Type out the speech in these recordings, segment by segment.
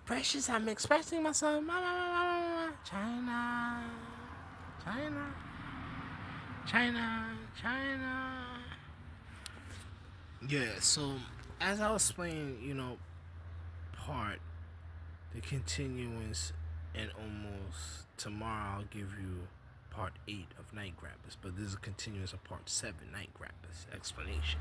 Precious, I'm expressing myself. China, China, China, China. Yeah, so as I was playing, part, the continuance, and almost tomorrow I'll give you part 8 of Night Grabbers, but this is a continuance of part 7, Night Grabbers explanation.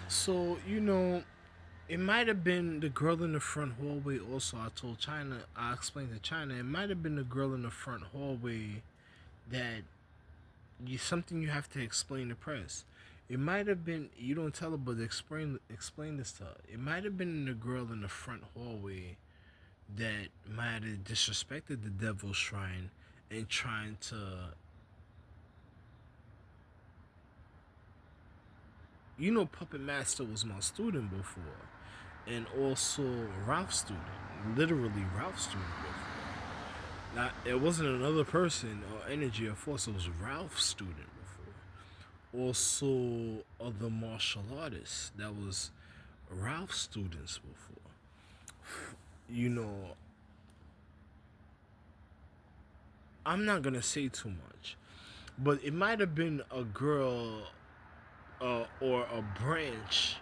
So, it might have been the girl in the front hallway. Also, I explained to China, it might have been the girl in the front hallway that something you have to explain to press. It might have been, you don't tell her, but explain this to her. It might have been the girl in the front hallway that might have disrespected the Devil's Shrine and trying to, Puppet Master was my student before, and also Ralph's student, literally Ralph's student before. Not, it wasn't another person or energy or force. It was Ralph's student before. Also, other martial artists that was Ralph's students before. You know, I'm not gonna say too much, but it might have been a girl or a branch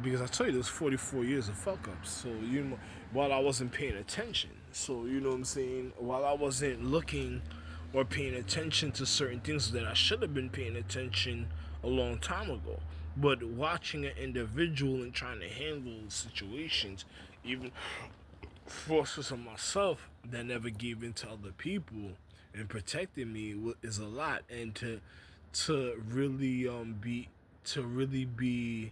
because I told you there's 44 years of fuck ups. So while I wasn't paying attention, so you know what I'm saying. While I wasn't looking or paying attention to certain things that I should have been paying attention a long time ago, but watching an individual and trying to handle situations, even forces of myself that never gave in to other people and protected me is a lot, and to really be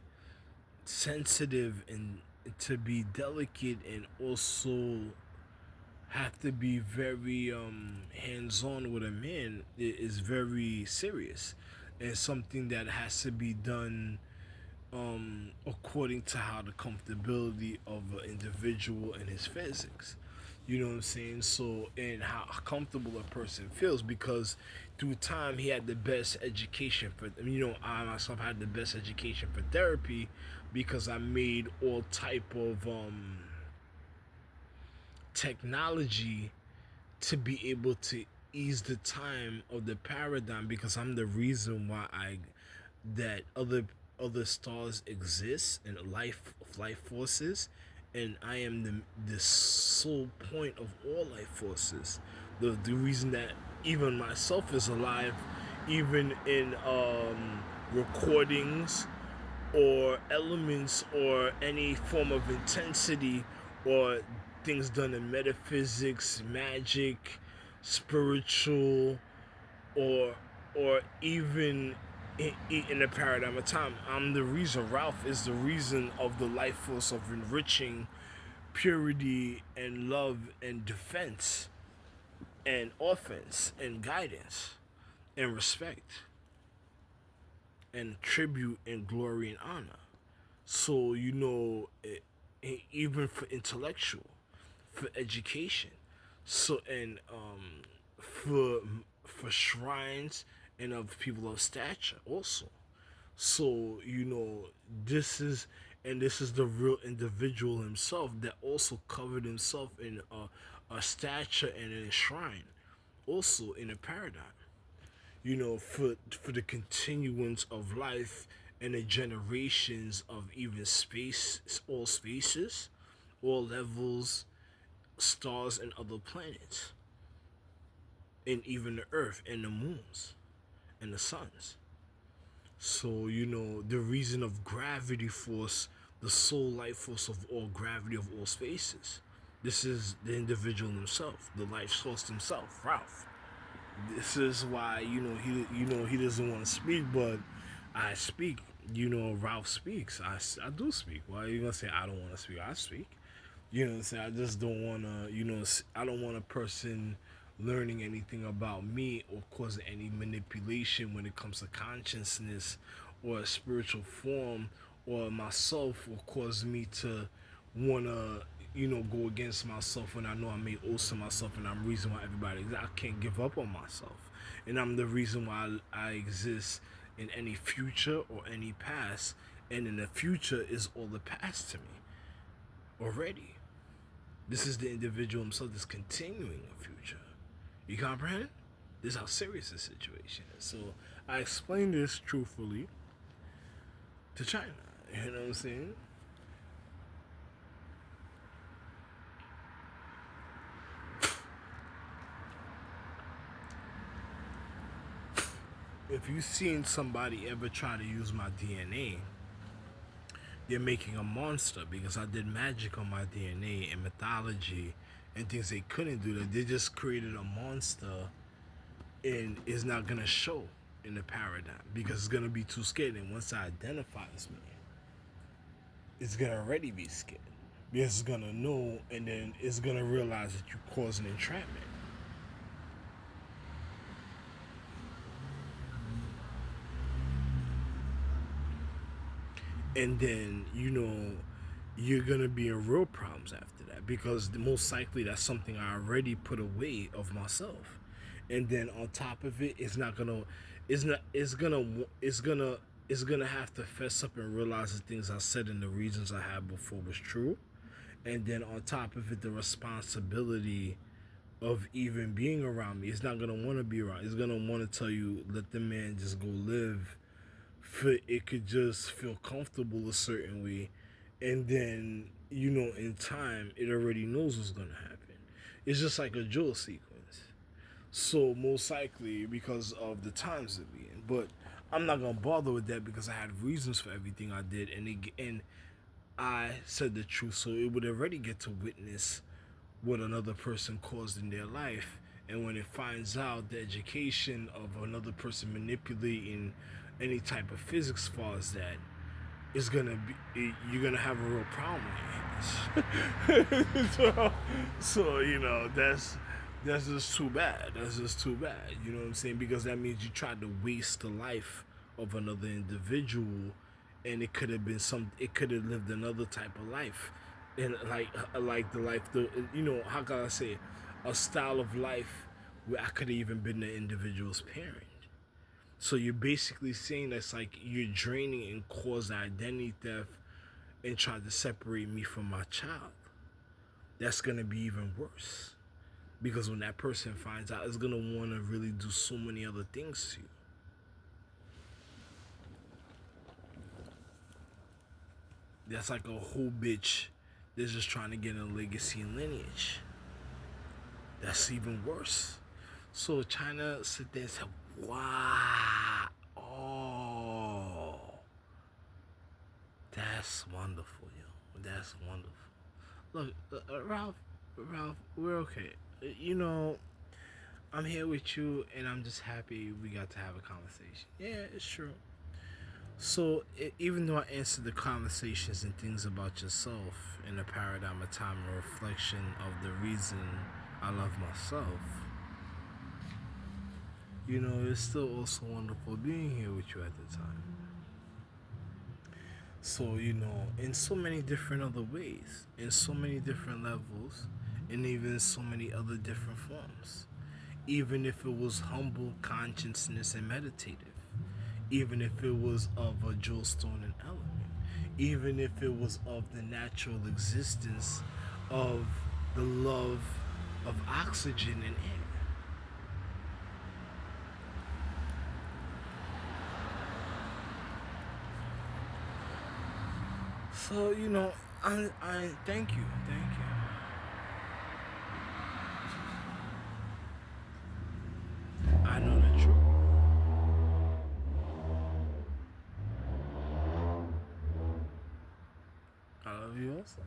sensitive and to be delicate and also have to be very hands-on with a man is very serious and something that has to be done according to how the comfortability of an individual and his physics. You know what I'm saying? So, and how comfortable a person feels, because through time he had the best education for, I myself had the best education for therapy because I made all type of technology to be able to ease the time of the paradigm, because I'm the reason why I that other stars exist and life forces, and I am the sole point of all life forces. The reason that even myself is alive, even in recordings or elements or any form of intensity or things done in metaphysics, magic, spiritual, or even in the paradigm of time. I'm the reason. Ralph is the reason of the life force of enriching purity and love and defense and offense and guidance and respect and tribute and glory and honor. So even for intellectual, for education, so and for shrines and of people of stature also. So this is the real individual himself that also covered himself in a stature and in a shrine, also in a paradigm. For the continuance of life and the generations of even space, all spaces, all levels, stars, and other planets, and even the Earth and the moons and the suns. So the reason of gravity force, the sole life force of all gravity of all spaces. This is the individual himself, the life source himself, Ralph. This is why he doesn't want to speak, but I speak. Ralph speaks. I do speak. Why are you gonna say I don't want to speak? I speak. You know what I'm saying? I just don't want to. I don't want a person learning anything about me or causing any manipulation when it comes to consciousness or a spiritual form or myself, or cause me to want to go against myself when I know I made oaths to myself, and I'm the reason why I can't give up on myself, and I'm the reason why I exist in any future or any past, and in the future is all the past to me already. This is the individual himself that's continuing a future. You comprehend? This is how serious the situation is. So I explained this truthfully to China. You know what I'm saying? If you've seen somebody ever try to use my DNA, they're making a monster because I did magic on my DNA and mythology and things they couldn't do. That they just created a monster and it's not gonna show in the paradigm because it's gonna be too scared. And once it identifies me, it's gonna already be scared because it's gonna know, and then it's gonna realize that you caused an entrapment. And then you're gonna be in real problems after that because most likely that's something I already put away of myself. And then on top of it, it's gonna have to fess up and realize the things I said and the reasons I had before was true. And then on top of it, the responsibility of even being around me. It's not gonna want to be around. It's gonna want to tell you, let the man just go live. For it could just feel comfortable a certain way, and then in time, it already knows what's gonna happen. It's just like a drill sequence. So most likely because of the times that we in, but I'm not gonna bother with that because I had reasons for everything I did, and I said the truth, so it would already get to witness what another person caused in their life. And when it finds out the education of another person manipulating any type of physics far as that, it's gonna be, you're gonna have a real problem on your hands. So that's just too bad. That's just too bad. You know what I'm saying? Because that means you tried to waste the life of another individual, and it could have been it could have lived another type of life, and like the life, how can I say, a style of life where I could have even been the individual's parent. So you're basically saying that's like you're draining and cause identity theft and try to separate me from my child. That's gonna be even worse because when that person finds out, it's gonna want to really do so many other things to you. That's like a whole bitch that's just trying to get a legacy and lineage. That's even worse. So China sit there and said, wow, oh, that's wonderful, yo. That's wonderful. Look, Ralph, we're okay. I'm here with you, and I'm just happy we got to have a conversation. Yeah, it's true. So, even though I answered the conversations and things about yourself in a paradigm of time and reflection of the reason I love myself, it's still also wonderful being here with you at the time. So, in so many different other ways, in so many different levels, and even so many other different forms. Even if it was humble consciousness and meditative, even if it was of a jewel stone and element, even if it was of the natural existence of the love of oxygen and air. So, I thank you. I know the truth. I love you also.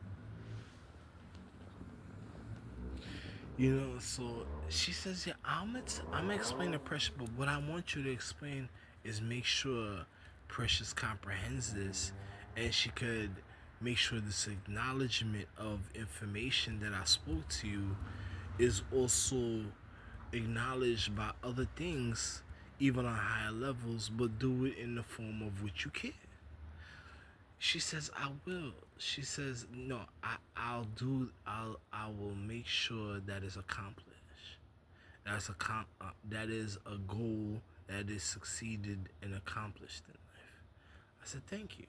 So she says, yeah, I'm explaining the pressure, but what I want you to explain is make sure Precious comprehends this, and she could make sure this acknowledgement of information that I spoke to you is also acknowledged by other things, even on higher levels, but do it in the form of what you can. She says, I will. She says, no, I will make sure that is accomplished. That is a goal that is succeeded and accomplished in life. I said, thank you.